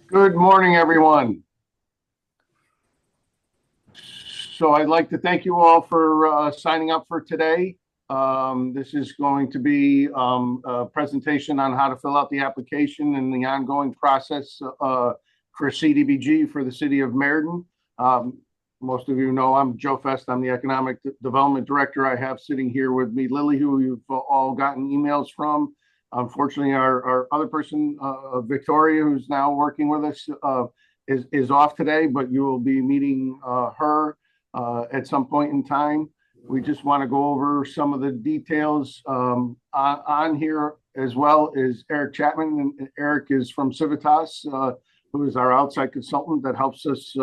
Good morning, everyone. So I'd like to thank you all for signing up for today. This is going to be a presentation on how to fill out the application and the ongoing process for CDBG for the city of Meriden. Um, Most of you know I'm Joe Fest. I'm the Economic Development Director. I have sitting here with me Lily, who you've all gotten emails from. Unfortunately, our other person, Victoria, who's now working with us, is off today, but you will be meeting her at some point in time. We just want to go over some of the details on here, as well as Eric Chapman. And Eric is from Civitas, who is our outside consultant that helps us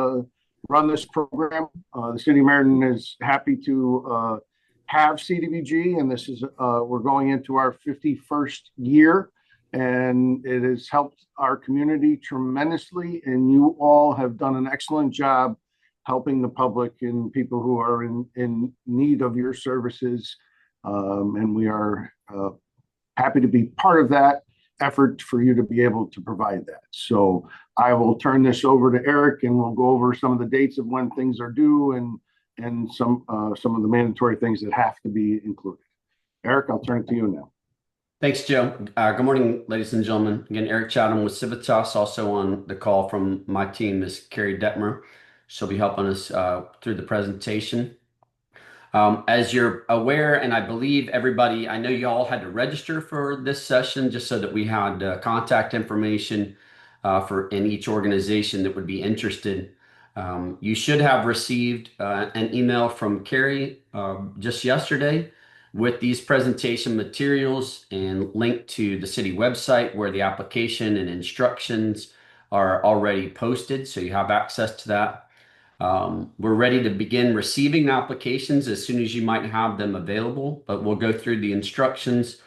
run this program. The city of Meriden is happy to have CDBG, and this is we're going into our 51st year, and it has helped our community tremendously. And you all have done an excellent job helping the public and people who are in need of your services. And we are happy to be part of that effort for you to be able to provide that. So I will turn this over to Eric, and we'll go over some of the dates of when things are due and some of the mandatory things that have to be included. Eric, I'll turn it to you now. Thanks, Joe. Good morning, ladies and gentlemen. Again, Eric Chatham with Civitas. Also on the call from my team is Carrie Detmer. She'll be helping us through the presentation. As you're aware, and I believe everybody, I know you all had to register for this session just so that we had contact information for in each organization that would be interested. You should have received an email from Carrie just yesterday with these presentation materials and link to the city website where the application and instructions are already posted, so you have access to that. We're ready to begin receiving applications as soon as you might have them available, but we'll go through the instructions,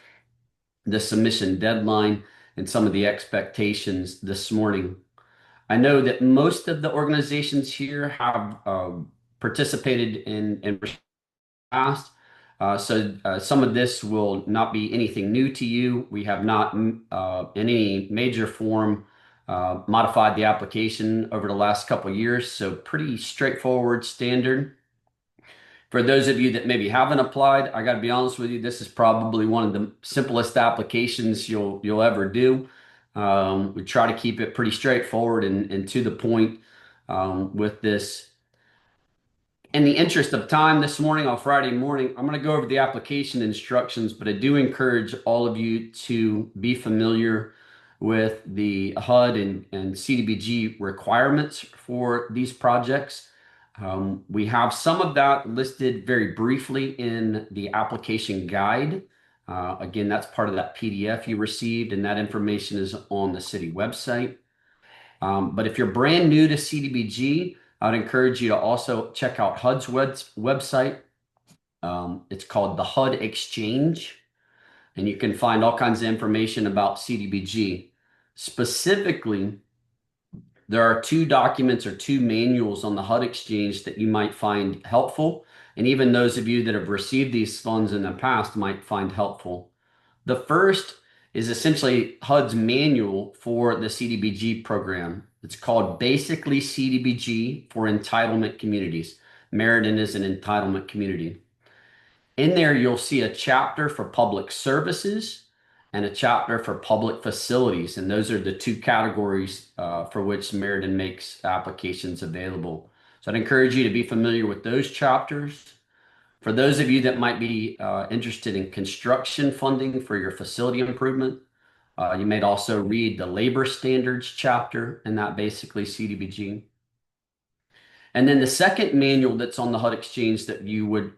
the submission deadline, and some of the expectations this morning. I know that most of the organizations here have participated in past. Some of this will not be anything new to you. We have not, in any major form, modified the application over the last couple of years. So pretty straightforward, standard. For those of you that maybe haven't applied, I got to be honest with you, this is probably one of the simplest applications you'll ever do. We try to keep it pretty straightforward and to the point with this. In the interest of time this morning, on Friday morning, I'm going to go over the application instructions, but I do encourage all of you to be familiar with the HUD and CDBG requirements for these projects. We have some of that listed very briefly in the application guide. Again, that's part of that PDF you received, and that information is on the city website. But if you're brand new to CDBG, I'd encourage you to also check out HUD's website. It's called the HUD Exchange, and you can find all kinds of information about CDBG. Specifically, there are two documents or two manuals on the HUD Exchange that you might find helpful, and even those of you that have received these funds in the past might find helpful. The first is essentially HUD's manual for the CDBG program. It's called basically CDBG for entitlement communities. Meriden is an entitlement community. In there, you'll see a chapter for public services and a chapter for public facilities. And those are the two categories for which Meriden makes applications available. So I'd encourage you to be familiar with those chapters. For those of you that might be interested in construction funding for your facility improvement, you may also read the labor standards chapter in that basically CDBG. And then the second manual that's on the HUD Exchange that you would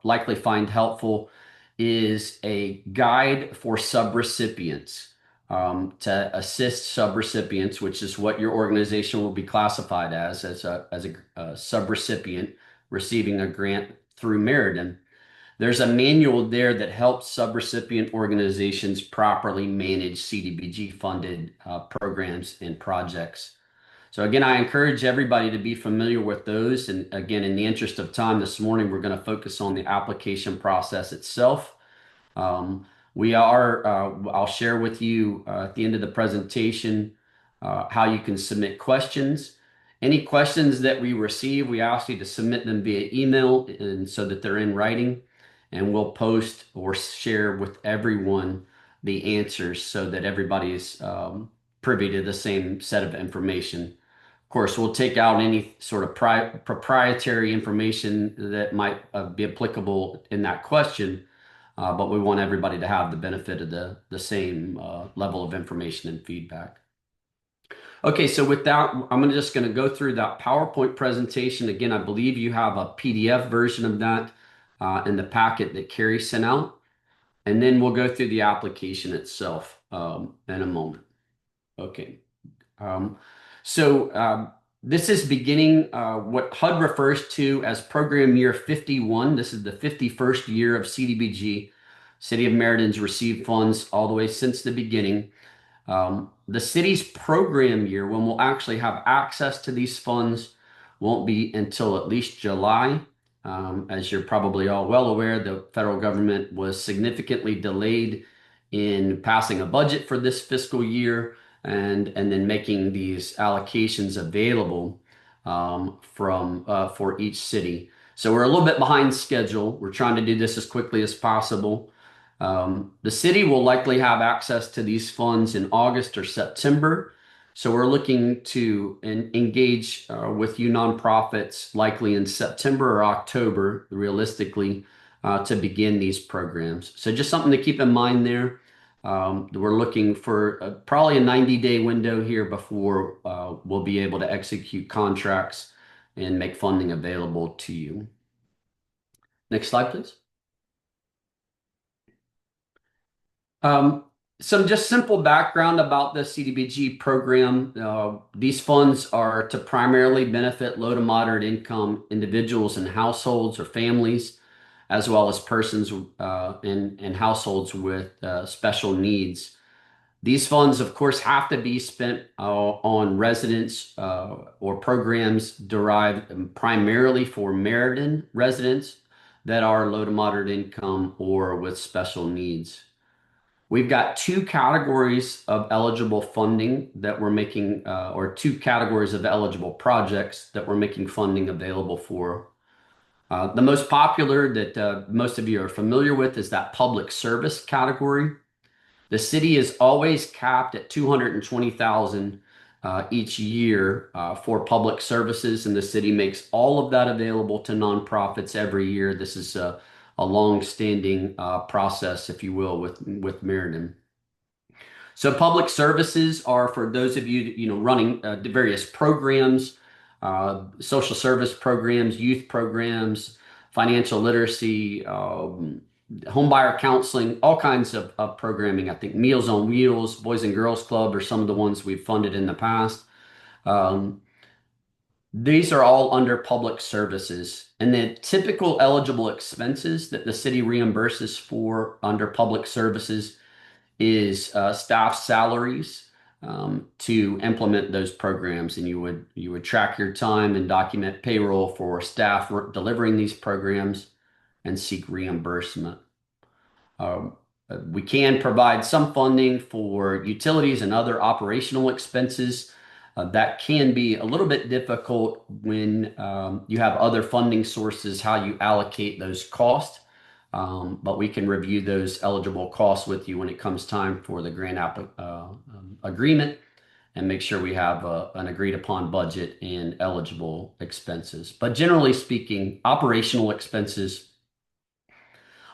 likely find helpful is a guide for subrecipients to assist subrecipients, which is what your organization will be classified as a subrecipient receiving a grant through Meriden. There's a manual there that helps subrecipient organizations properly manage CDBG funded programs and projects. So again, I encourage everybody to be familiar with those. And again, in the interest of time this morning, we're going to focus on the application process itself. I'll share with you at the end of the presentation how you can submit questions. Any questions that we receive, we ask you to submit them via email and so that they're in writing, and we'll post or share with everyone the answers so that everybody is privy to the same set of information. Of course, we'll take out any sort of proprietary information that might be applicable in that question, but we want everybody to have the benefit of the same level of information and feedback. Okay, so with that, I'm just going to go through that PowerPoint presentation. Again, I believe you have a PDF version of that in the packet that Carrie sent out. And then we'll go through the application itself in a moment. Okay. Um, this is beginning what HUD refers to as program year 51. This is the 51st year of CDBG. City of Meriden's received funds all the way since the beginning. The city's program year, when we'll actually have access to these funds, won't be until at least July. As you're probably all well aware, the federal government was significantly delayed in passing a budget for this fiscal year and then making these allocations available for each city. So we're a little bit behind schedule. We're trying to do this as quickly as possible. The city will likely have access to these funds in August or September. So we're looking to engage with you nonprofits likely in September or October, realistically, to begin these programs. So just something to keep in mind there. We're looking for probably a 90-day window here before we'll be able to execute contracts and make funding available to you. Next slide, please. Some just simple background about the CDBG program. These funds are to primarily benefit low to moderate income individuals and households or families, as well as persons and households with special needs. These funds, of course, have to be spent on residents or programs derived primarily for Meriden residents that are low to moderate income or with special needs. We've got two categories of eligible funding that we're making, or two categories of eligible projects that we're making funding available for. The most popular that most of you are familiar with is that public service category. The city is always capped at $220,000 each year for public services, and the city makes all of that available to nonprofits every year. This is a long-standing process, if you will, with Meriden. So public services are for those of you running the various programs, social service programs, youth programs, financial literacy, homebuyer counseling, all kinds of programming. I think Meals on Wheels, Boys and Girls Club are some of the ones we've funded in the past. These are all under public services, and the typical eligible expenses that the city reimburses for under public services is staff salaries to implement those programs, and you would track your time and document payroll for staff delivering these programs and seek reimbursement. We can provide some funding for utilities and other operational expenses. That can be a little bit difficult when you have other funding sources, how you allocate those costs. But we can review those eligible costs with you when it comes time for the grant agreement and make sure we have an agreed upon budget and eligible expenses. But generally speaking, operational expenses.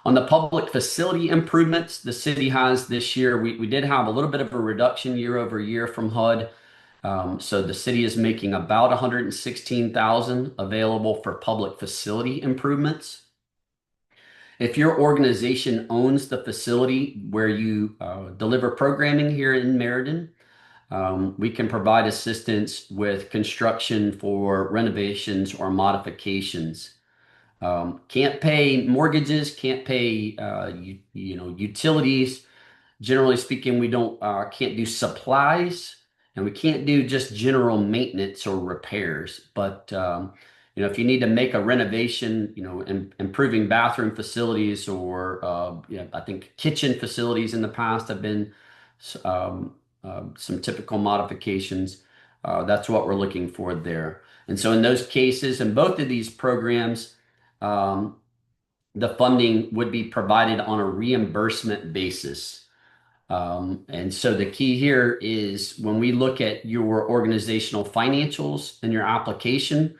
On the public facility improvements the city has this year, we did have a little bit of a reduction year over year from HUD. So the city is making about $116,000 available for public facility improvements. If your organization owns the facility where you deliver programming here in Meriden, we can provide assistance with construction for renovations or modifications. Can't pay mortgages, can't pay utilities. Generally speaking, we can't do supplies, and we can't do just general maintenance or repairs. But if you need to make a renovation, improving bathroom facilities or I think kitchen facilities in the past have been some typical modifications. That's what we're looking for there. And so in those cases, in both of these programs, the funding would be provided on a reimbursement basis. And so the key here is when we look at your organizational financials and your application,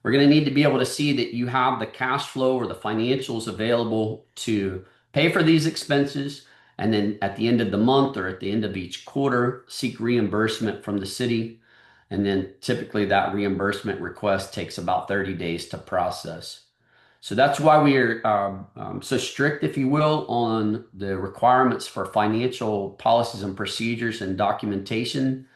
we're going to need to be able to see that you have the cash flow or the financials available to pay for these expenses. And then at the end of the month or at the end of each quarter, seek reimbursement from the city. And then typically that reimbursement request takes about 30 days to process. So that's why we are so strict, if you will, on the requirements for financial policies and procedures and documentation.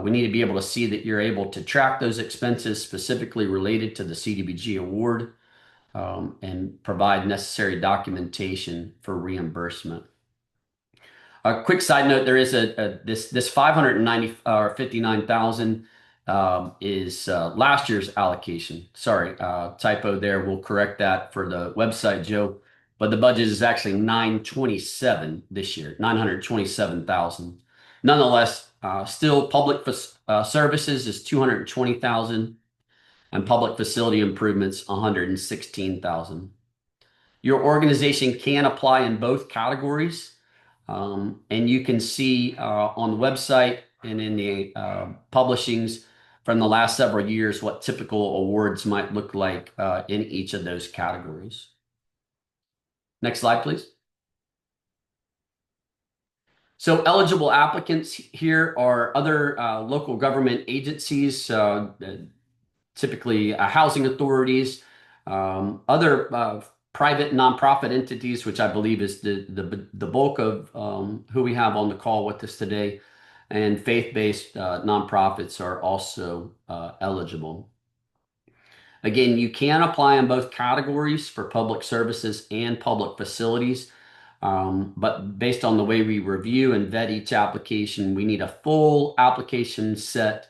We need to be able to see that you're able to track those expenses specifically related to the CDBG award and provide necessary documentation for reimbursement. A quick side note: there is this 590 or 59,000 is last year's allocation. Sorry, typo there. We'll correct that for the website, Joe. But the budget is actually 927 this year, 927,000. Nonetheless, still public services is 220,000, and public facility improvements 116,000. Your organization can apply in both categories. And you can see on the website and in the publishings from the last several years what typical awards might look like in each of those categories. Next slide, please. So eligible applicants here are other local government agencies, typically housing authorities, other private nonprofit entities, which I believe is the bulk of who we have on the call with us today, and faith-based nonprofits are also eligible. Again, you can apply in both categories for public services and public facilities, but based on the way we review and vet each application, we need a full application set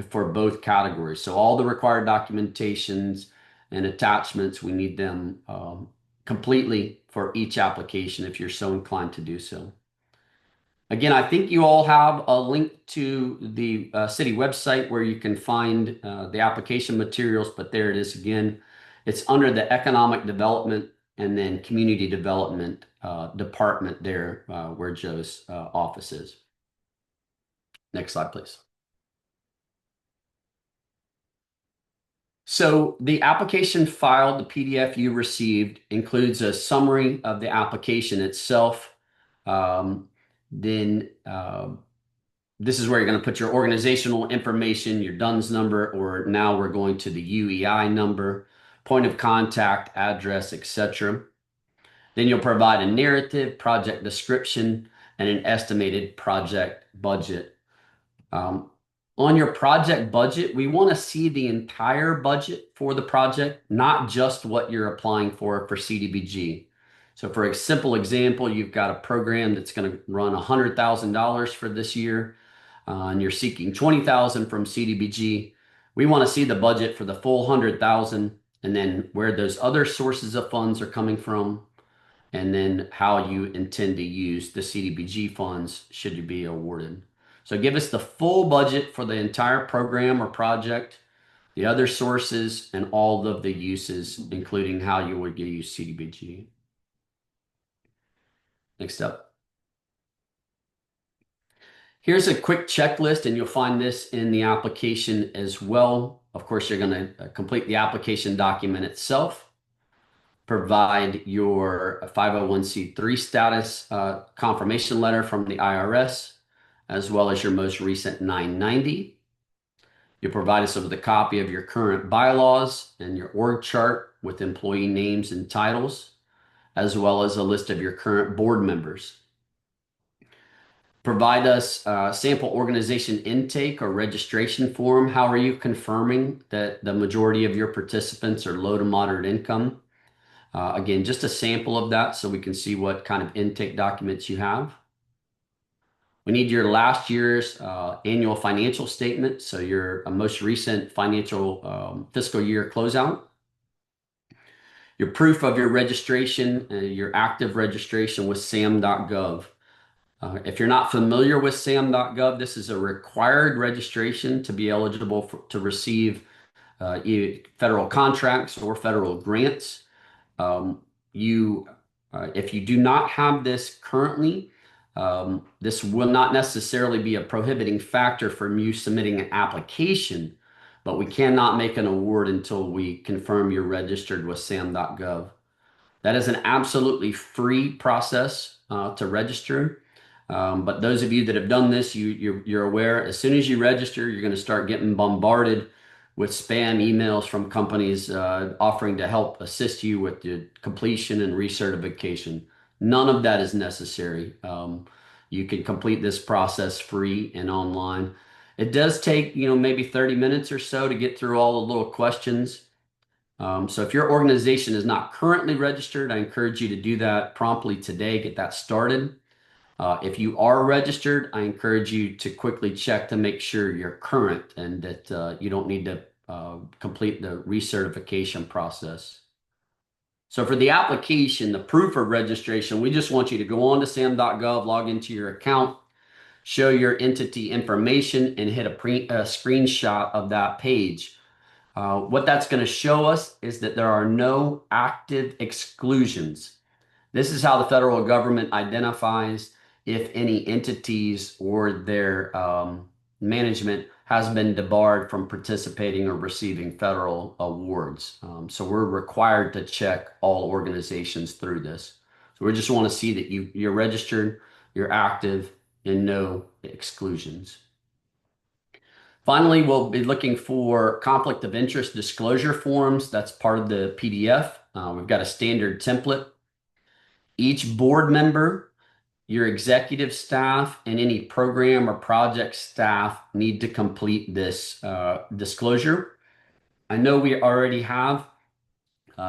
for both categories. So all the required documentations and attachments, we need them completely for each application if you're so inclined to do so. Again, I think you all have a link to the city website where you can find the application materials, but there it is again. It's under the Economic Development and then Community Development Department there where Joe's office is. Next slide, please. So the application file, the PDF you received, includes a summary of the application itself. Then this is where you're going to put your organizational information, your DUNS number, or now we're going to the UEI number, point of contact, address, etc. Then you'll provide a narrative, project description, and an estimated project budget. On your project budget, we want to see the entire budget for the project, not just what you're applying for CDBG. So for a simple example, you've got a program that's going to run $100,000 for this year, and you're seeking $20,000 from CDBG. We want to see the budget for the full $100,000 and then where those other sources of funds are coming from, and then how you intend to use the CDBG funds should you be awarded. So give us the full budget for the entire program or project, the other sources, and all of the uses, including how you would use CDBG. Next up. Here's a quick checklist, and you'll find this in the application as well. Of course, you're going to complete the application document itself, provide your 501c3 status confirmation letter from the IRS, as well as your most recent 990. You'll provide us with a copy of your current bylaws and your org chart with employee names and titles, as well as a list of your current board members. Provide us a sample organization intake or registration form. How are you confirming that the majority of your participants are low to moderate income? Again, just a sample of that so we can see what kind of intake documents you have. We need your last year's annual financial statement, so your most recent financial fiscal year closeout. Your proof of your registration, your active registration with sam.gov. If you're not familiar with sam.gov, this is a required registration to be eligible to receive federal contracts or federal grants. Um, you, if you do not have this currently, this will not necessarily be a prohibiting factor from you submitting an application, but we cannot make an award until we confirm you're registered with sam.gov. That is an absolutely free process to register. But those of you that have done this, you're aware as soon as you register, you're going to start getting bombarded with spam emails from companies offering to help assist you with the completion and recertification. None of that is necessary. You can complete this process free and online. It does take, maybe 30 minutes or so to get through all the little questions. So if your organization is not currently registered, I encourage you to do that promptly today, get that started. If you are registered, I encourage you to quickly check to make sure you're current and that you don't need to complete the recertification process. So for the application, the proof of registration, we just want you to go on to sam.gov, log into your account, show your entity information, and hit a screenshot of that page. What that's going to show us is that there are no active exclusions. This is how the federal government identifies if any entities or their management has been debarred from participating or receiving federal awards. So we're required to check all organizations through this. So we just want to see that you're registered, you're active, and no exclusions. Finally, we'll be looking for conflict of interest disclosure forms. That's part of the PDF. We've got a standard template. Each board member, your executive staff, and any program or project staff need to complete this disclosure. I know we already have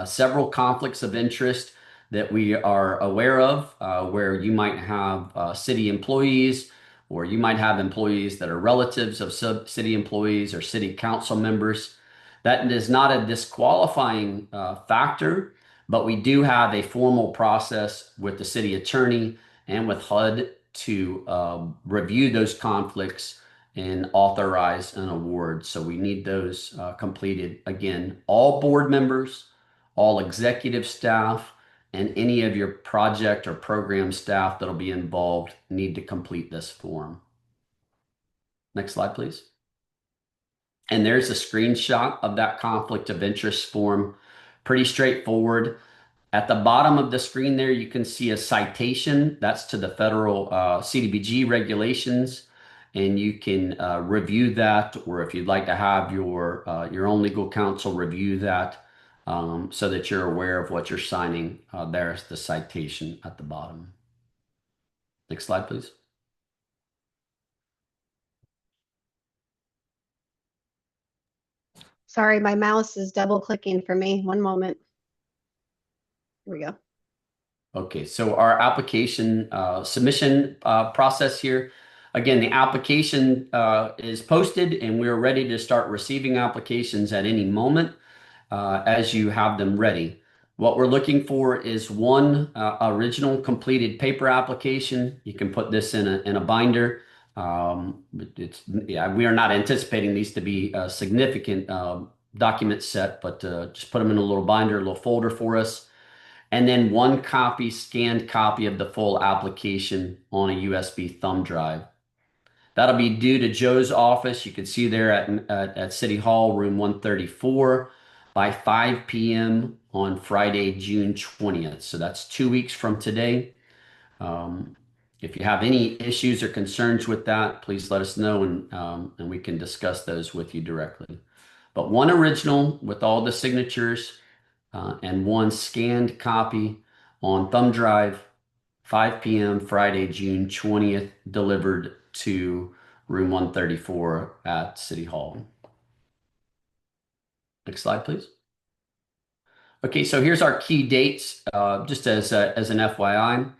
several conflicts of interest that we are aware of, where you might have city employees, or you might have employees that are relatives of city employees or city council members. That is not a disqualifying factor, but we do have a formal process with the city attorney and with HUD to review those conflicts and authorize an award. So we need those completed. Again, all board members, all executive staff, and any of your project or program staff that'll be involved need to complete this form. Next slide, please. And there's a screenshot of that conflict of interest form. Pretty straightforward. At the bottom of the screen there, you can see a citation. That's to the federal CDBG regulations. And you can review that, or if you'd like to have your own legal counsel review that, so that you're aware of what you're signing. There's the citation at the bottom. Next slide, please. Sorry, my mouse is double clicking for me. One moment. Here we go. Okay, so our application submission process here. Again, the application is posted and we're ready to start receiving applications at any moment as you have them ready. What we're looking for is one original completed paper application. You can put this in a binder. We are not anticipating these to be a significant document set, but just put them in a little binder, a little folder for us. And then one scanned copy of the full application on a USB thumb drive. That'll be due to Joe's office. You can see there at City Hall, room 134, by 5 p.m. on Friday, June 20th. So that's 2 weeks from today. If you have any issues or concerns with that, please let us know and we can discuss those with you directly. But one original with all the signatures and one scanned copy on thumb drive, 5 p.m. Friday, June 20th, delivered to room 134 at City Hall. Next slide, please. Okay, so here's our key dates, just as an FYI.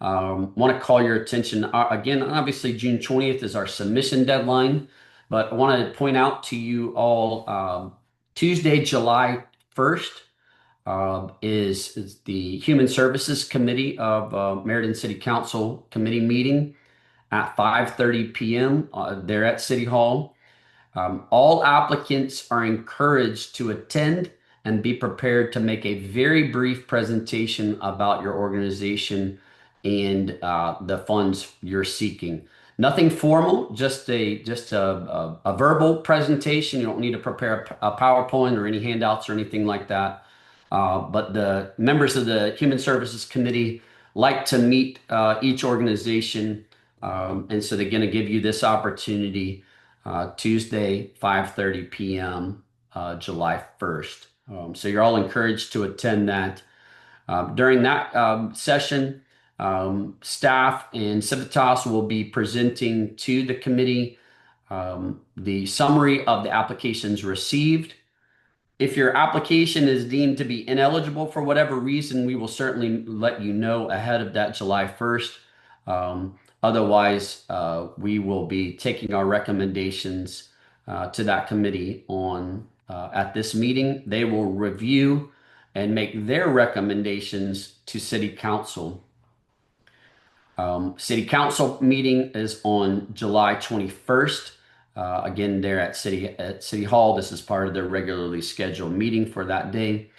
Want to call your attention, again, obviously June 20th is our submission deadline, but I want to point out to you all Tuesday, July 1st, is the Human Services Committee of Meriden City Council committee meeting at 5:30 p.m. There at City Hall. All applicants are encouraged to attend and be prepared to make a very brief presentation about your organization and the funds you're seeking. Nothing formal, just a verbal presentation. You don't need to prepare a PowerPoint or any handouts or anything like that. But the members of the Human Services Committee like to meet each organization, and so they're going to give you this opportunity Tuesday, 5:30 p.m., July 1st. So you're all encouraged to attend that. During that session, staff and Civitas will be presenting to the committee the summary of the applications received. If your application is deemed to be ineligible for whatever reason, we will certainly let you know ahead of that July 1st. Otherwise, we will be taking our recommendations to that committee on at this meeting. They will review and make their recommendations to City Council. City Council meeting is on July 21st. Again, there at City Hall. This is part of their regularly scheduled meeting for that day.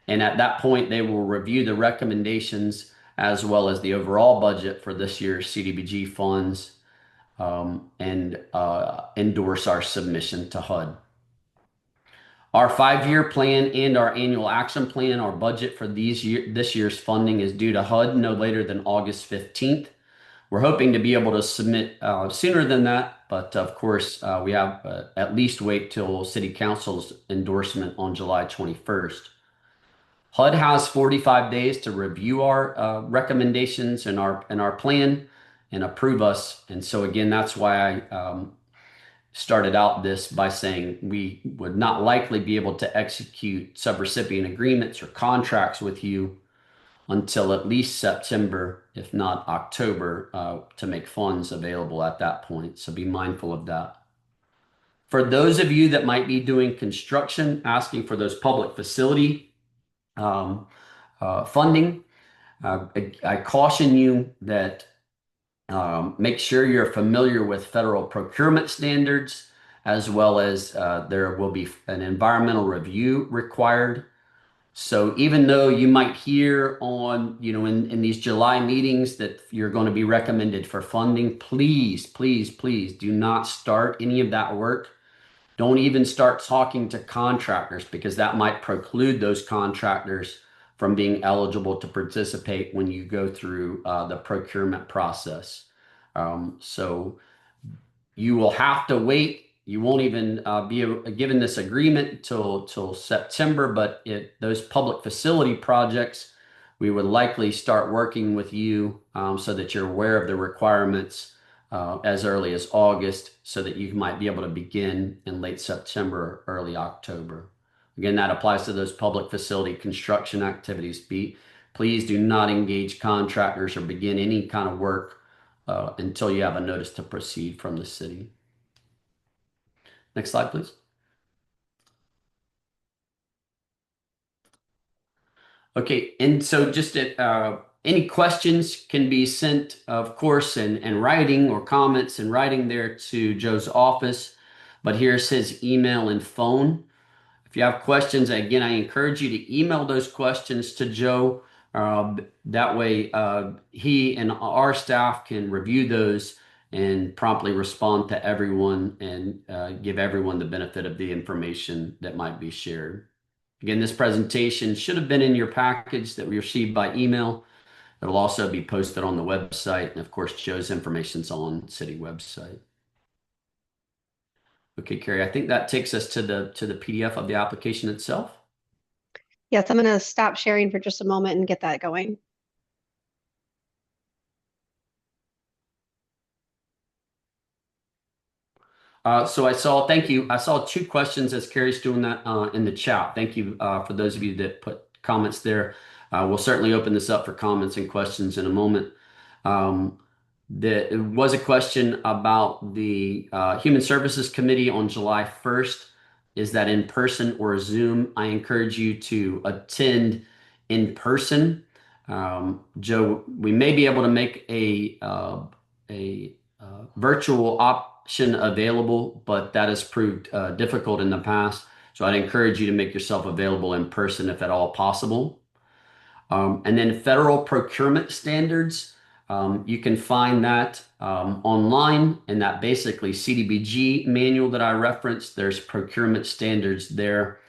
And at that point, they will review the recommendations as well as the overall budget for this year's CDBG funds and endorse our submission to HUD. Our 5-year plan and our annual action plan, our budget for this year's funding is due to HUD no later than August 15th. We're hoping to be able to submit sooner than that, but of course, we have at least wait till City Council's endorsement on July 21st. HUD has 45 days to review our recommendations and our plan and approve us. And so again, that's why I started out this by saying we would not likely be able to execute subrecipient agreements or contracts with you until at least September, if not October, to make funds available at that point. So be mindful of that. For those of you that might be doing construction, asking for those public facility funding, I caution you that make sure you're familiar with federal procurement standards, as well as there will be an environmental review required. So even though you might hear on, in these July meetings that you're going to be recommended for funding, please, please, please do not start any of that work. Don't even start talking to contractors, because that might preclude those contractors from being eligible to participate when you go through the procurement process. So you will have to wait. You won't even be given this agreement till September, but those public facility projects, we would likely start working with you so that you're aware of the requirements as early as August, so that you might be able to begin in late September or early October. Again, that applies to those public facility construction activities. Please do not engage contractors or begin any kind of work until you have a notice to proceed from the city. Next slide, please. Okay, and so just any questions can be sent, of course, in writing, or comments in writing there to Joe's office. But here's his email and phone. If you have questions, again, I encourage you to email those questions to Joe. That way, he and our staff can review those and promptly respond to everyone and give everyone the benefit of the information that might be shared. Again, this presentation should have been in your package that we received by email. It'll also be posted on the website. And of course, Joe's information's on city website. Okay, Carrie, I think that takes us to the PDF of the application itself. Yes, I'm going to stop sharing for just a moment and get that going. Thank you. I saw 2 questions as Carrie's doing that in the chat. Thank you for those of you that put comments there. We'll certainly open this up for comments and questions in a moment. There was a question about the Human Services Committee on July 1st. is that in person or Zoom, I encourage you to attend in person. Joe, we may be able to make a virtual option available, but that has proved difficult in the past. So I'd encourage you to make yourself available in person if at all possible. And then federal procurement standards, you can find that online in that basically CDBG manual that I referenced. There's procurement standards there.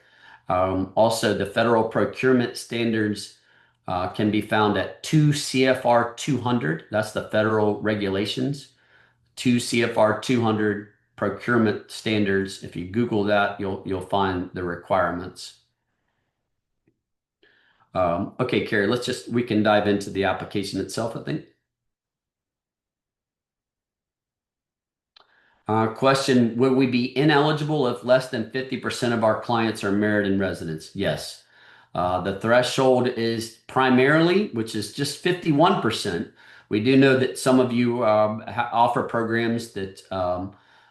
Also, the federal procurement standards can be found at 2 CFR 200. That's the federal regulations. 2 CFR 200 procurement standards. If you Google that, you'll find the requirements. Okay, Carrie, we can dive into the application itself, I think. Question, would we be ineligible if less than 50% of our clients are Meriden residents? Yes. The threshold is primarily, which is just 51%. We do know that some of you offer programs that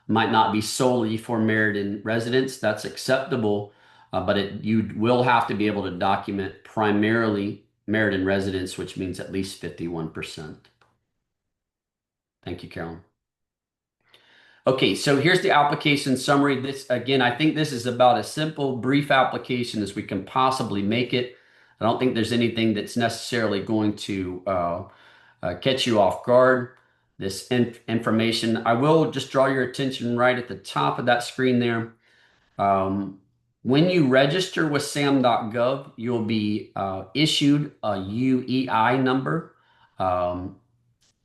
might not be solely for Meriden residents. That's acceptable, but you will have to be able to document primarily Meriden residents, which means at least 51%. Thank you, Carolyn. Okay, so here's the application summary. This, again, I think this is about as simple, brief application as we can possibly make it. I don't think there's anything that's necessarily going to catch you off guard. This information, I will just draw your attention right at the top of that screen there. When you register with sam.gov, you'll be issued a UEI number.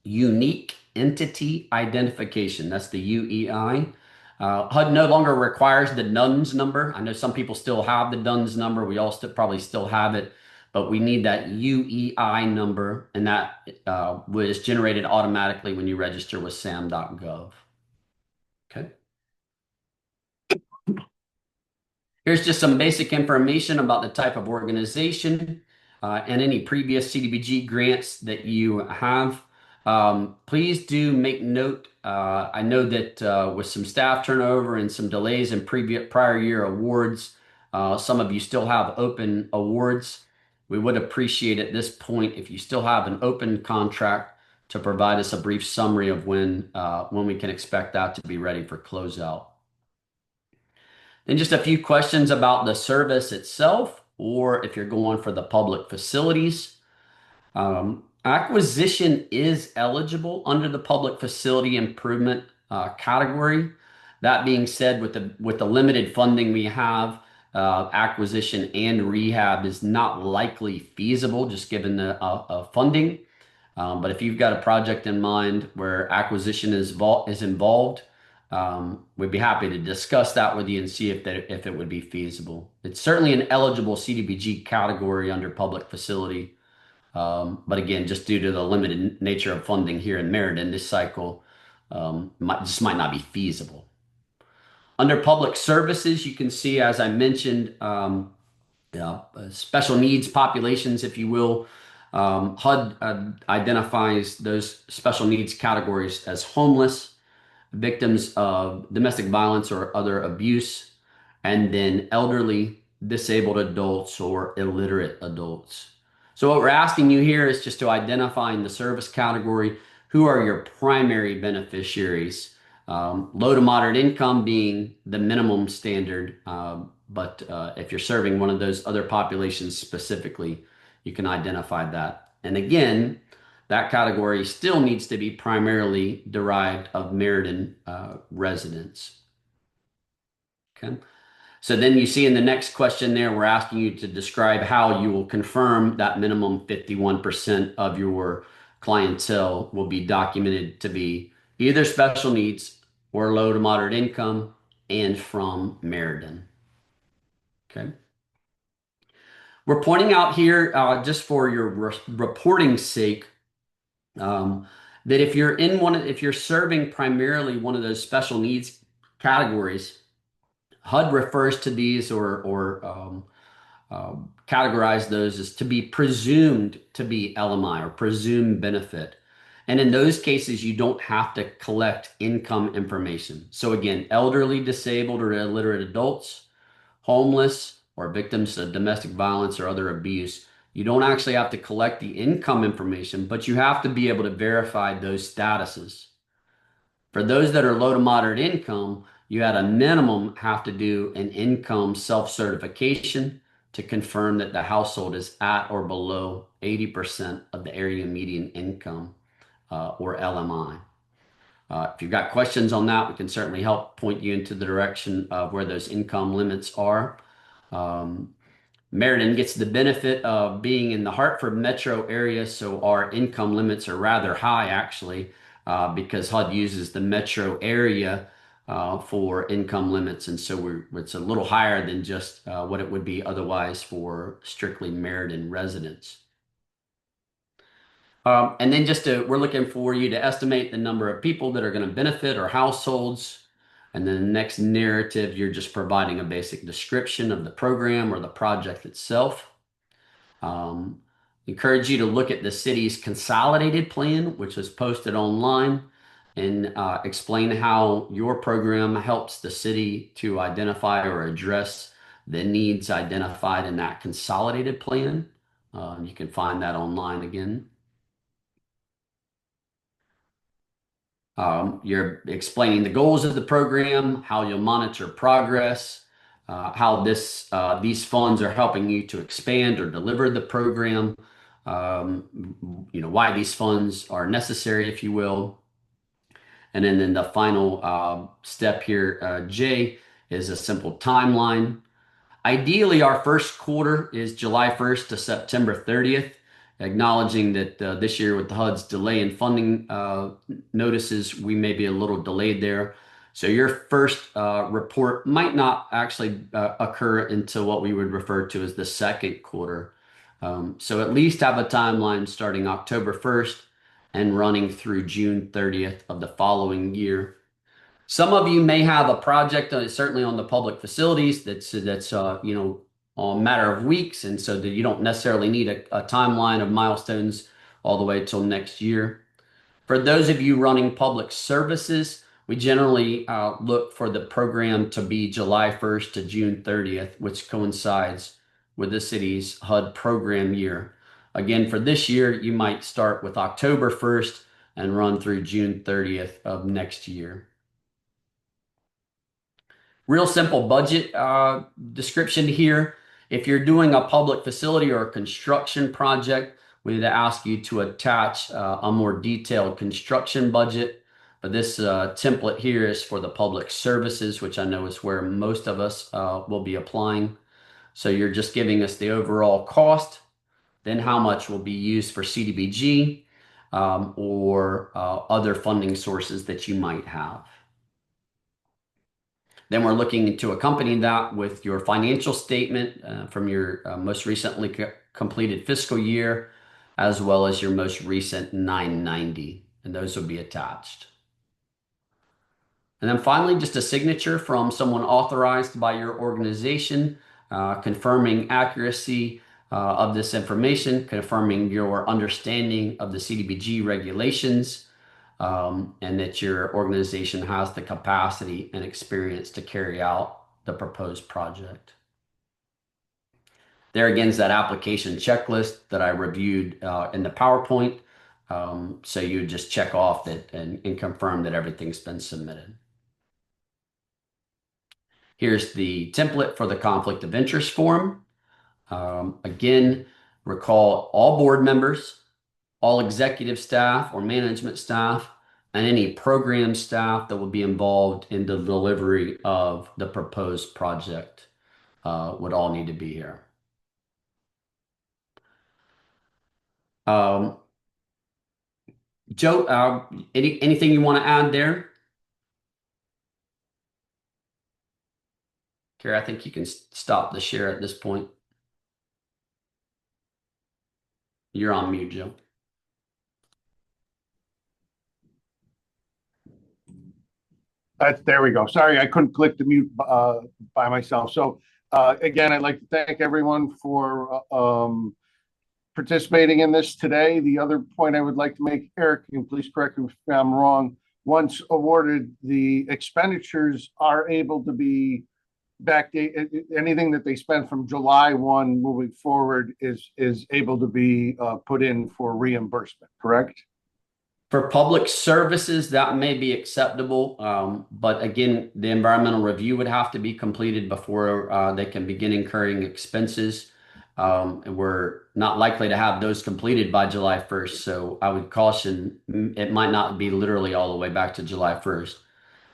Unique Entity Identification. That's the UEI. HUD no longer requires the DUNS number. I know some people still have the DUNS number. We all probably still have it, but we need that UEI number, and that was generated automatically when you register with sam.gov. Okay. Here's just some basic information about the type of organization and any previous CDBG grants that you have. Please do make note. I know that with some staff turnover and some delays in prior year awards, some of you still have open awards. We would appreciate at this point if you still have an open contract to provide us a brief summary of when we can expect that to be ready for closeout. Then just a few questions about the service itself, or if you're going for the public facilities. Acquisition is eligible under the public facility improvement category. That being said, with the limited funding we have, acquisition and rehab is not likely feasible just given the funding. But if you've got a project in mind where acquisition is involved, we'd be happy to discuss that with you and see if it would be feasible. It's certainly an eligible CDBG category under public facility. But again, just due to the limited nature of funding here in Meriden, this cycle just might not be feasible. Under public services, you can see, as I mentioned, special needs populations, if you will. HUD identifies those special needs categories as homeless, victims of domestic violence or other abuse, and then elderly, disabled adults, or illiterate adults. So what we're asking you here is just to identify in the service category, who are your primary beneficiaries? Low to moderate income being the minimum standard, but if you're serving one of those other populations specifically, you can identify that. And again, that category still needs to be primarily derived of Meriden residents. Okay. So then you see in the next question there, we're asking you to describe how you will confirm that minimum 51% of your clientele will be documented to be either special needs or low to moderate income and from Meriden. Okay. We're pointing out here, just for your reporting sake, that if you're serving primarily one of those special needs categories, HUD refers to these or categorize those as to be presumed to be LMI or presumed benefit. And in those cases, you don't have to collect income information. So again, elderly, disabled, or illiterate adults, homeless, or victims of domestic violence or other abuse. You don't actually have to collect the income information, but you have to be able to verify those statuses. For those that are low to moderate income, you at a minimum have to do an income self-certification to confirm that the household is at or below 80% of the area median income, or LMI. If you've got questions on that, we can certainly help point you into the direction of where those income limits are. Meriden gets the benefit of being in the Hartford metro area, so our income limits are rather high actually, because HUD uses the metro area for income limits, and so it's a little higher than just what it would be otherwise for strictly Meriden residents. And then we're looking for you to estimate the number of people that are going to benefit or households. And then the next narrative, you're just providing a basic description of the program or the project itself. Encourage you to look at the city's consolidated plan, which was posted online, and explain how your program helps the city to identify or address the needs identified in that consolidated plan. You can find that online again. You're explaining the goals of the program, how you'll monitor progress, how these funds are helping you to expand or deliver the program, why these funds are necessary, if you will. And then the final step here, J, is a simple timeline. Ideally, our first quarter is July 1st to September 30th. Acknowledging that this year with the HUD's delay in funding notices, we may be a little delayed there. So your first report might not actually occur until what we would refer to as the second quarter. So at least have a timeline starting October 1st and running through June 30th of the following year. Some of you may have a project, certainly on the public facilities, that's a matter of weeks, and so that you don't necessarily need a timeline of milestones all the way till next year. For those of you running public services, we generally look for the program to be July 1st to June 30th, which coincides with the city's HUD program year. Again, for this year, you might start with October 1st and run through June 30th of next year. Real simple budget description here. If you're doing a public facility or a construction project, we need to ask you to attach a more detailed construction budget. But this template here is for the public services, which I know is where most of us will be applying. So you're just giving us the overall cost, then how much will be used for CDBG or other funding sources that you might have. Then we're looking to accompany that with your financial statement from your most recently completed fiscal year, as well as your most recent 990, and those will be attached. And then finally, just a signature from someone authorized by your organization, confirming accuracy of this information, confirming your understanding of the CDBG regulations, and that your organization has the capacity and experience to carry out the proposed project. There again is that application checklist that I reviewed in the PowerPoint. So you just check off that and confirm that everything's been submitted. Here's the template for the conflict of interest form. Again, recall all board members, all executive staff or management staff, and any program staff that will be involved in the delivery of the proposed project would all need to be here. Joe, anything you want to add there? Carrie, I think you can stop the share at this point. You're on mute, Joe. There we go. Sorry, I couldn't click the mute by myself. So again, I'd like to thank everyone for participating in this today. The other point I would like to make, Eric, and please correct me if I'm wrong, once awarded, the expenditures are able to be backdate, anything that they spend from July 1 moving forward is able to be put in for reimbursement, correct? For public services, that may be acceptable, but again, the environmental review would have to be completed before they can begin incurring expenses. And we're not likely to have those completed by July 1st, so I would caution it might not be literally all the way back to July 1st.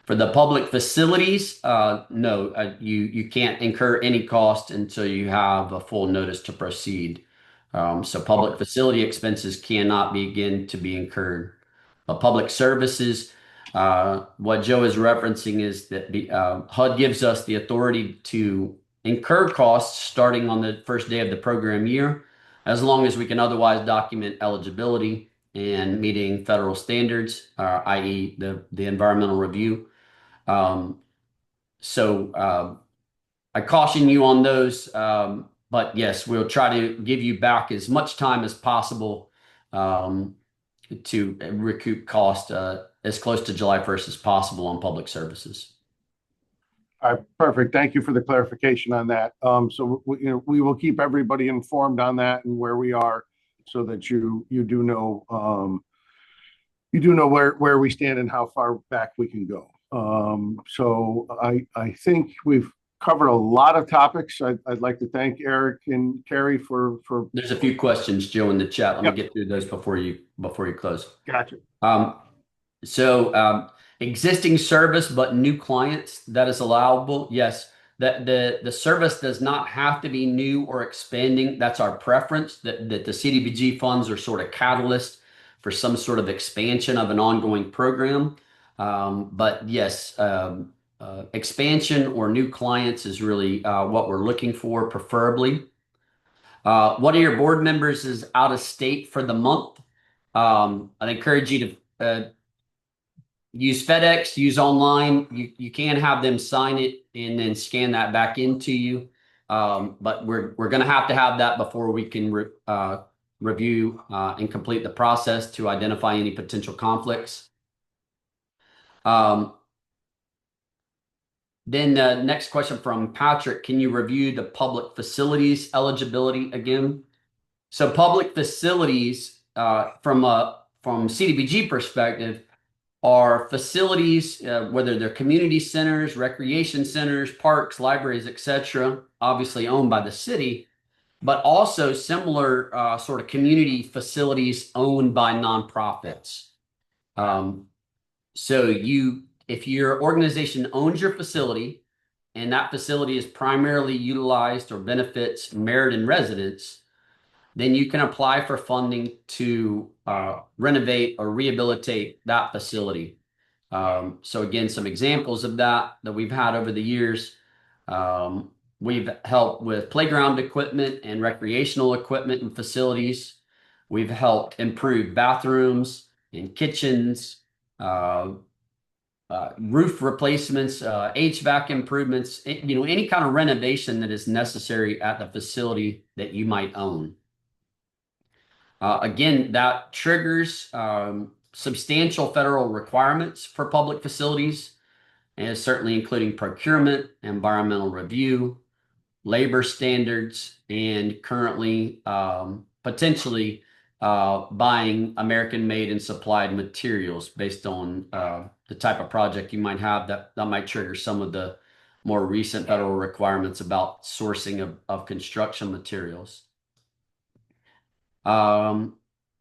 For the public facilities, no, you can't incur any cost until you have a full notice to proceed. So public facility expenses cannot begin to be incurred. Public services, what Joe is referencing is that the HUD gives us the authority to incur costs starting on the first day of the program year, as long as we can otherwise document eligibility and meeting federal standards, i.e. the environmental review. So I caution you on those, but yes, we'll try to give you back as much time as possible to recoup cost as close to July 1st as possible on public services. All right, perfect. Thank you for the clarification on that. So we will keep everybody informed on that and where we are, so that you do know where we stand and how far back we can go. So I think we've covered a lot of topics. I'd like to thank Eric and Carrie for. There's a few questions, Joe, in the chat. Let me get through those before you close. Gotcha. So existing service but new clients, that is allowable. Yes, that the service does not have to be new or expanding. That's our preference. That the CDBG funds are sort of catalyst for some sort of expansion of an ongoing program. But yes, expansion or new clients is really what we're looking for, preferably. One of your board members is out of state for the month. I'd encourage you to use FedEx, use online. You can have them sign it and then scan that back into you. But we're going to have that before we can review and complete the process to identify any potential conflicts. Then the next question from Patrick, can you review the public facilities eligibility again? So public facilities from CDBG perspective are facilities, whether they're community centers, recreation centers, parks, libraries, etc., obviously owned by the city, but also similar sort of community facilities owned by nonprofits. So if your organization owns your facility and that facility is primarily utilized or benefits Meriden residents, then you can apply for funding to renovate or rehabilitate that facility. So again, some examples of that we've had over the years. We've helped with playground equipment and recreational equipment and facilities. We've helped improve bathrooms and kitchens, roof replacements, HVAC improvements, any kind of renovation that is necessary at the facility that you might own. Again, that triggers substantial federal requirements for public facilities, and certainly including procurement, environmental review, labor standards, and currently potentially buying American-made and supplied materials based on the type of project you might have. That might trigger some of the more recent federal requirements about sourcing of construction materials.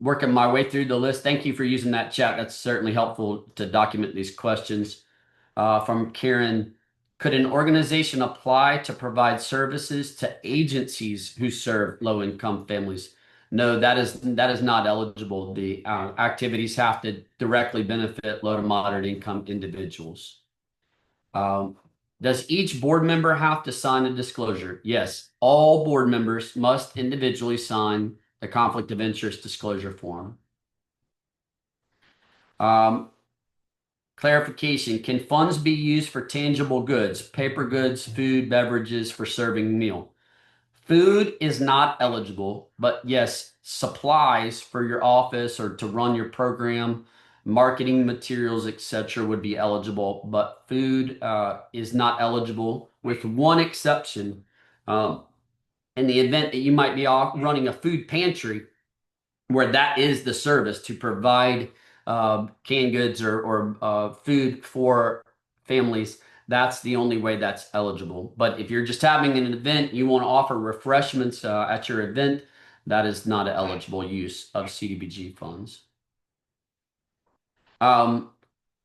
Working my way through the list. Thank you for using that chat. That's certainly helpful to document these questions. From Karen, could an organization apply to provide services to agencies who serve low-income families? No, that is not eligible. The activities have to directly benefit low to moderate income individuals. Does each board member have to sign a disclosure? Yes, all board members must individually sign the conflict of interest disclosure form. Clarification, can funds be used for tangible goods, paper goods, food, beverages for serving meal? Food is not eligible, but yes, supplies for your office or to run your program, marketing materials, etc., would be eligible, but food is not eligible, with one exception. In the event that you might be running a food pantry, where that is the service to provide canned goods or food for families, that's the only way that's eligible. But if you're just having an event, you want to offer refreshments at your event, that is not an eligible use of CDBG funds.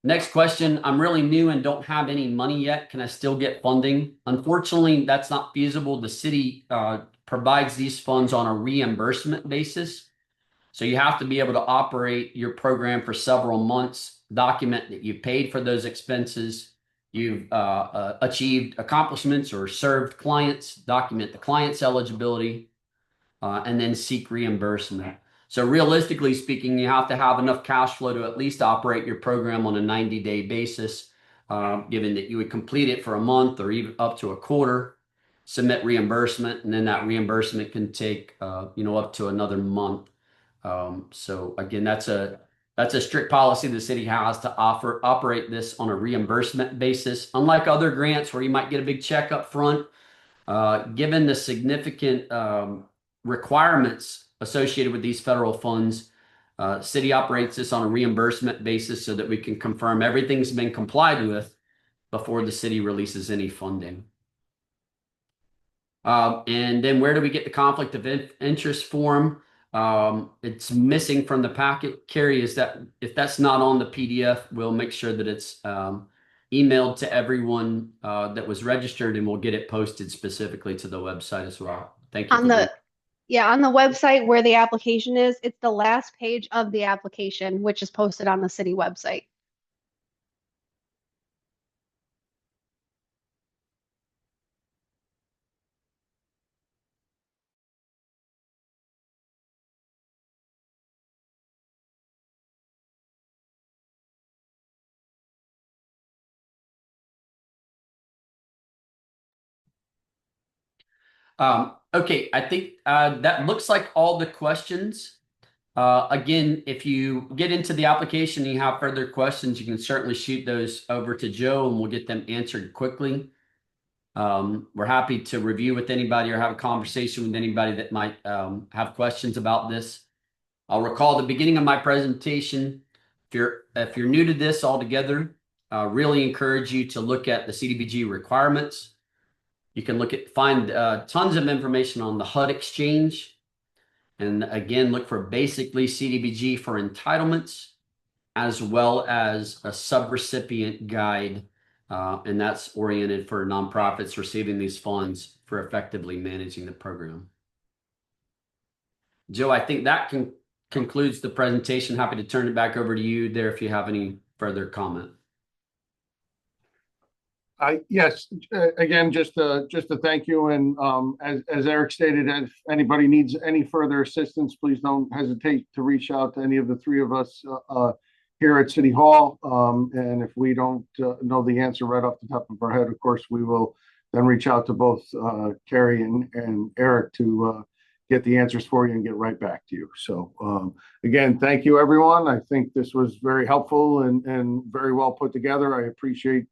Next question. I'm really new and don't have any money yet. Can I still get funding? Unfortunately, that's not feasible. The city provides these funds on a reimbursement basis. So you have to be able to operate your program for several months, document that you paid for those expenses, you've achieved accomplishments or served clients, document the client's eligibility, and then seek reimbursement. So realistically speaking, you have to have enough cash flow to at least operate your program on a 90-day basis, given that you would complete it for a month or even up to a quarter, submit reimbursement, and then that reimbursement can take up to another month. So again, that's a strict policy the city has to operate this on a reimbursement basis. Unlike other grants where you might get a big check up front, given the significant requirements associated with these federal funds, city operates this on a reimbursement basis so that we can confirm everything's been complied with before the city releases any funding. And then where do we get the conflict of interest form? It's missing from the packet. Carrie, is that, if that's not on the PDF, we'll make sure that it's emailed to everyone that was registered, and we'll get it posted specifically to the website as well. Thank you. On the website where the application is, it's the last page of the application, which is posted on the city website. Okay, I think that looks like all the questions. Again, if you get into the application and you have further questions, you can certainly shoot those over to Joe and we'll get them answered quickly. We're happy to review with anybody or have a conversation with anybody that might have questions about this. I'll recall the beginning of my presentation. If you're new to this altogether, really encourage you to look at the CDBG requirements. You can find tons of information on the HUD exchange. And again, look for basically CDBG for entitlements, as well as a subrecipient guide. And that's oriented for nonprofits receiving these funds for effectively managing the program. Joe, I think that concludes the presentation. Happy to turn it back over to you there if you have any further comment. Yes, again, just to thank you. And as Eric stated, if anybody needs any further assistance, please don't hesitate to reach out to any of the three of us here at City Hall. And if we don't know the answer right off the top of our head, of course, we will then reach out to both Carrie and Eric to get the answers for you and get right back to you. So again, thank you, everyone. I think this was very helpful and very well put together. I appreciate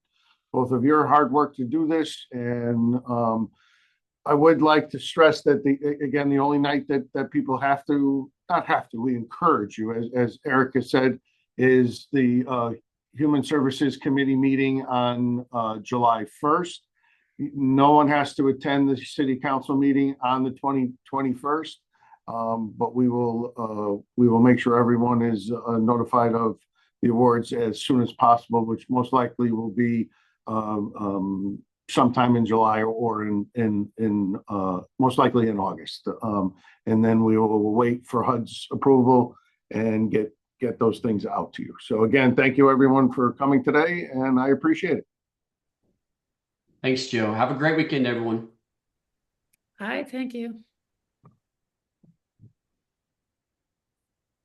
both of your hard work to do this. And I would like to stress that the only night that people we encourage you, as Eric has said, is the Human Services Committee meeting on July 1st. No one has to attend the city council meeting on the 21st, but we will make sure everyone is notified of the awards as soon as possible, which most likely will be sometime in July or in most likely in August. And then we will wait for HUD's approval and get those things out to you. So again, thank you everyone for coming today, and I appreciate it. Thanks, Joe. Have a great weekend, everyone. Hi, thank you.